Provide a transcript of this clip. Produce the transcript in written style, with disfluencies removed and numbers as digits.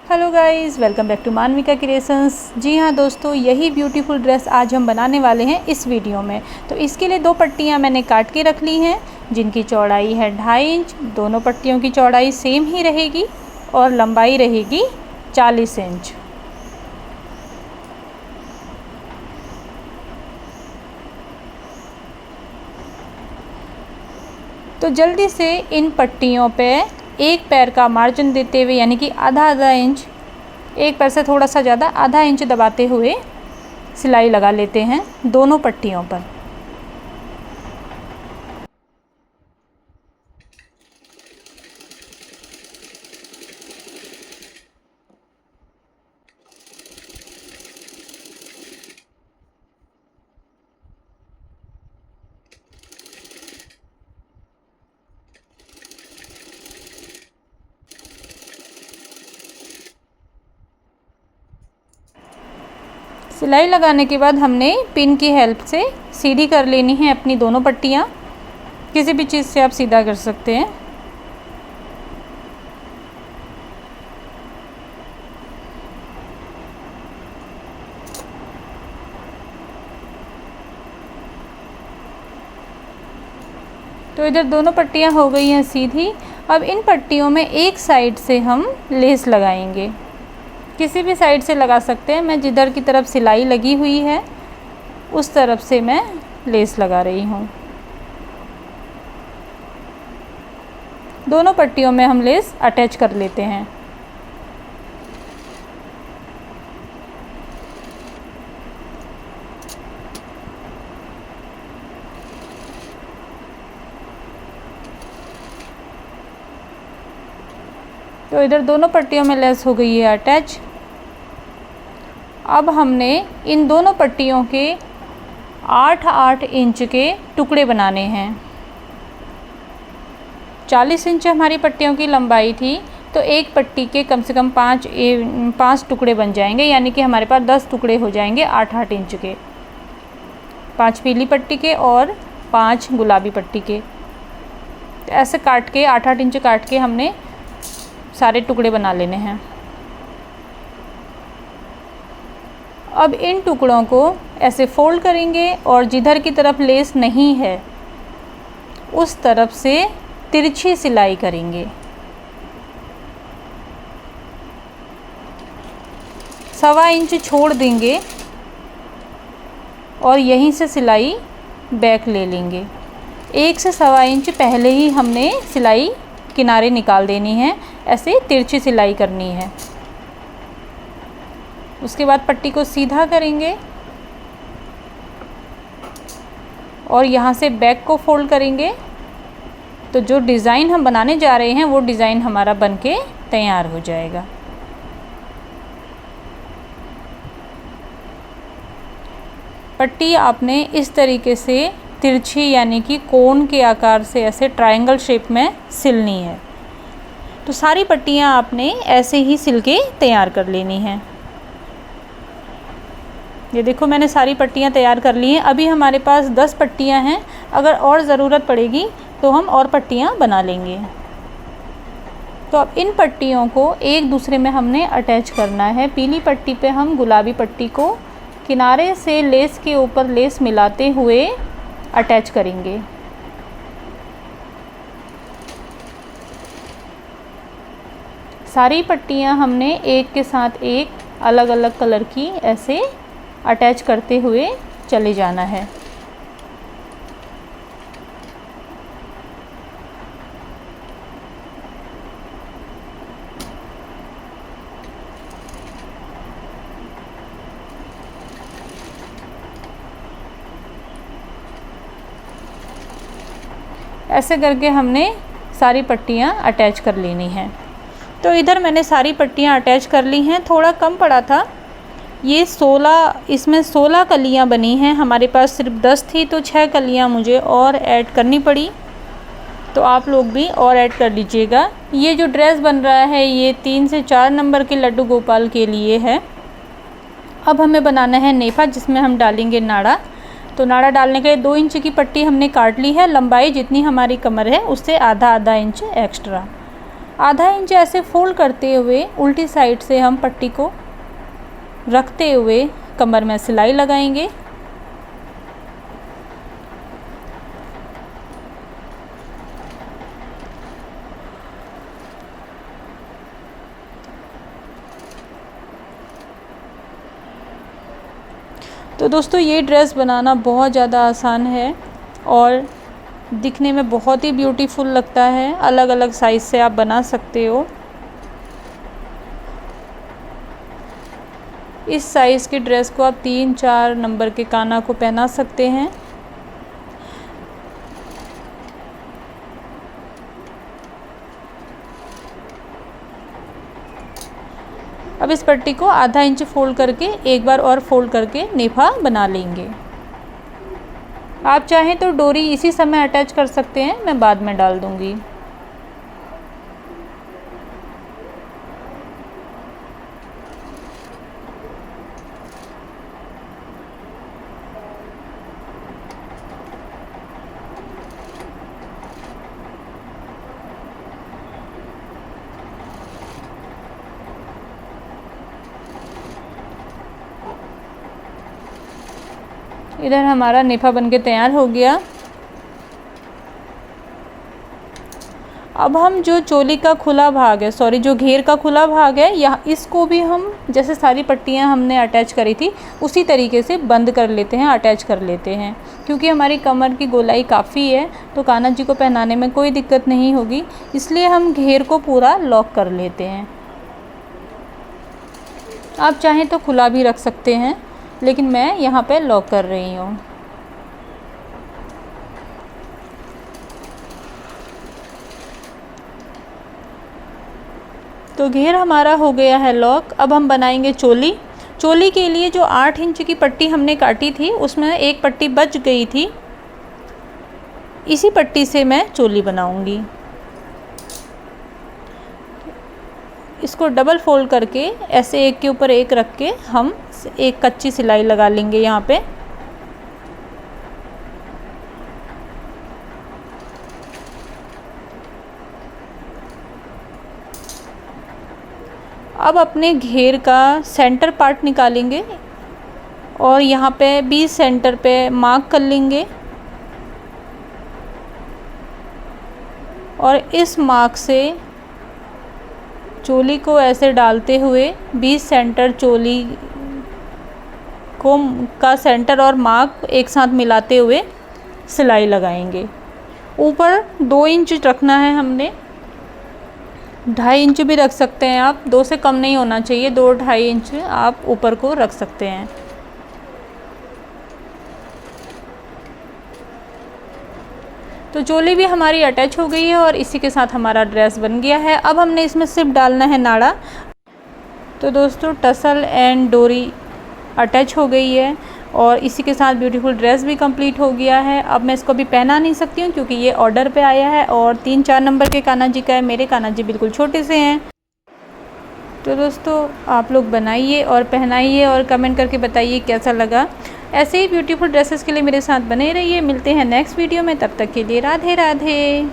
Hello guys, welcome back to Manvika creations. जी हाँ दोस्तों, यही ब्यूटीफुल ड्रेस आज हम बनाने वाले हैं इस वीडियो में। तो इसके लिए 2 पट्टियाँ मैंने काट के रख ली हैं, जिनकी चौड़ाई है 2.5 इंच। दोनों पट्टियों की चौड़ाई सेम ही रहेगी और लंबाई रहेगी 40 इंच। तो जल्दी से इन पट्टियों पे एक पैर का मार्जिन देते हुए, यानी कि आधा इंच, एक पैर से थोड़ा सा ज़्यादा आधा इंच दबाते हुए सिलाई लगा लेते हैं दोनों पट्टियों पर। सिलाई लगाने के बाद हमने पिन की हेल्प से सीधी कर लेनी है अपनी दोनों पट्टियाँ। किसी भी चीज़ से आप सीधा कर सकते हैं। तो इधर दोनों पट्टियाँ हो गई हैं सीधी। अब इन पट्टियों में एक साइड से हम लेस लगाएंगे। किसी भी साइड से लगा सकते हैं। मैं जिधर की तरफ सिलाई लगी हुई है उस तरफ से मैं लेस लगा रही हूँ। दोनों पट्टियों में हम लेस अटैच कर लेते हैं। तो इधर दोनों पट्टियों में लेस हो गई है अटैच। अब हमने इन दोनों पट्टियों के 8-8 इंच के टुकड़े बनाने हैं। 40 इंच हमारी पट्टियों की लंबाई थी, तो एक पट्टी के कम से कम 5 टुकड़े बन जाएंगे, यानी कि हमारे पास 10 टुकड़े हो जाएंगे 8-8 इंच के। 5 पीली पट्टी के और 5 गुलाबी पट्टी के। तो ऐसे काट के 8-8 इंच काट के हमने सारे टुकड़े बना लेने हैं। अब इन टुकड़ों को ऐसे फोल्ड करेंगे और जिधर की तरफ लेस नहीं है उस तरफ से तिरछी सिलाई करेंगे। सवा इंच छोड़ देंगे और यहीं से सिलाई बैक ले लेंगे। 1 से सवा इंच पहले ही हमने सिलाई किनारे निकाल देनी है। ऐसे तिरछी सिलाई करनी है। उसके बाद पट्टी को सीधा करेंगे और यहाँ से बैक को फोल्ड करेंगे। तो जो डिज़ाइन हम बनाने जा रहे हैं वो डिज़ाइन हमारा बनके तैयार हो जाएगा। पट्टी आपने इस तरीके से तिरछी, यानी कि कोन के आकार से ऐसे ट्रायंगल शेप में सिलनी है। तो सारी पट्टियाँ आपने ऐसे ही सिल के तैयार कर लेनी हैं। ये देखो, मैंने सारी पट्टियाँ तैयार कर ली हैं। अभी हमारे पास 10 पट्टियाँ हैं। अगर और ज़रूरत पड़ेगी तो हम और पट्टियाँ बना लेंगे। तो अब इन पट्टियों को एक दूसरे में हमने अटैच करना है। पीली पट्टी पे हम गुलाबी पट्टी को किनारे से लेस के ऊपर लेस मिलाते हुए अटैच करेंगे। सारी पट्टियाँ हमने एक के साथ एक अलग अलग कलर की ऐसे अटैच करते हुए चले जाना है। ऐसे करके हमने सारी पट्टियाँ अटैच कर लेनी हैं। तो इधर मैंने सारी पट्टियाँ अटैच कर ली हैं। थोड़ा कम पड़ा था ये 16, इसमें 16 कलियाँ बनी हैं। हमारे पास सिर्फ 10 थी, तो 6 कलियाँ मुझे और ऐड करनी पड़ी। तो आप लोग भी और ऐड कर लीजिएगा। ये जो ड्रेस बन रहा है ये 3 से 4 नंबर के लड्डू गोपाल के लिए है। अब हमें बनाना है नेफा, जिसमें हम डालेंगे नाड़ा। तो नाड़ा डालने के लिए 2 इंच की पट्टी हमने काट ली है। लंबाई जितनी हमारी कमर है उससे आधा इंच एक्स्ट्रा। आधा इंच ऐसे फोल्ड करते हुए उल्टी साइड से हम पट्टी को रखते हुए कमर में सिलाई लगाएंगे। तो दोस्तों ये ड्रेस बनाना बहुत ज़्यादा आसान है और दिखने में बहुत ही ब्यूटीफुल लगता है। अलग अलग साइज़ से आप बना सकते हो। इस साइज़ की ड्रेस को आप 3-4 नंबर के काना को पहना सकते हैं। अब इस पट्टी को आधा इंच फोल्ड करके एक बार और फोल्ड करके नेफा बना लेंगे। आप चाहें तो डोरी इसी समय अटैच कर सकते हैं, मैं बाद में डाल दूंगी। इधर हमारा नेफा बनके तैयार हो गया। अब हम जो चोली का खुला भाग है, सॉरी जो घेर का खुला भाग है, यहाँ इसको भी हम जैसे सारी पट्टियाँ हमने अटैच करी थी उसी तरीके से बंद कर लेते हैं, अटैच कर लेते हैं। क्योंकि हमारी कमर की गोलाई काफ़ी है तो कान्हा जी को पहनाने में कोई दिक्कत नहीं होगी, इसलिए हम घेर को पूरा लॉक कर लेते हैं। आप चाहें तो खुला भी रख सकते हैं, लेकिन मैं यहाँ पे लॉक कर रही हूँ। तो घेर हमारा हो गया है लॉक। अब हम बनाएंगे चोली। चोली के लिए जो 8 इंच की पट्टी हमने काटी थी उसमें एक पट्टी बच गई थी, इसी पट्टी से मैं चोली बनाऊंगी। इसको डबल फोल्ड करके ऐसे एक के ऊपर एक रख के हम एक कच्ची सिलाई लगा लेंगे यहाँ पे। अब अपने घेर का सेंटर पार्ट निकालेंगे और यहाँ पे 20 सेंटर पे मार्क कर लेंगे और इस मार्क से चोली को ऐसे डालते हुए 20 सेंटर चोली को का सेंटर और मार्क एक साथ मिलाते हुए सिलाई लगाएंगे। ऊपर 2 इंच रखना है हमने, 2.5 इंच भी रख सकते हैं आप, 2 से कम नहीं होना चाहिए, 2-2.5 इंच आप ऊपर को रख सकते हैं। तो चोली भी हमारी अटैच हो गई है और इसी के साथ हमारा ड्रेस बन गया है। अब हमने इसमें सिर्फ डालना है नाड़ा। तो दोस्तों टसल एंड डोरी अटैच हो गई है और इसी के साथ ब्यूटीफुल ड्रेस भी कंप्लीट हो गया है। अब मैं इसको भी पहना नहीं सकती हूँ क्योंकि ये ऑर्डर पे आया है और 3-4 नंबर के कान्हा जी का है। मेरे कान्हा जी बिल्कुल छोटे से हैं। तो दोस्तों आप लोग बनाइए और पहनाइए और कमेंट करके बताइए कैसा लगा। ऐसे ही ब्यूटीफुल ड्रेसेस के लिए मेरे साथ बने रहिए। मिलते हैं नेक्स्ट वीडियो में, तब तक के लिए राधे राधे।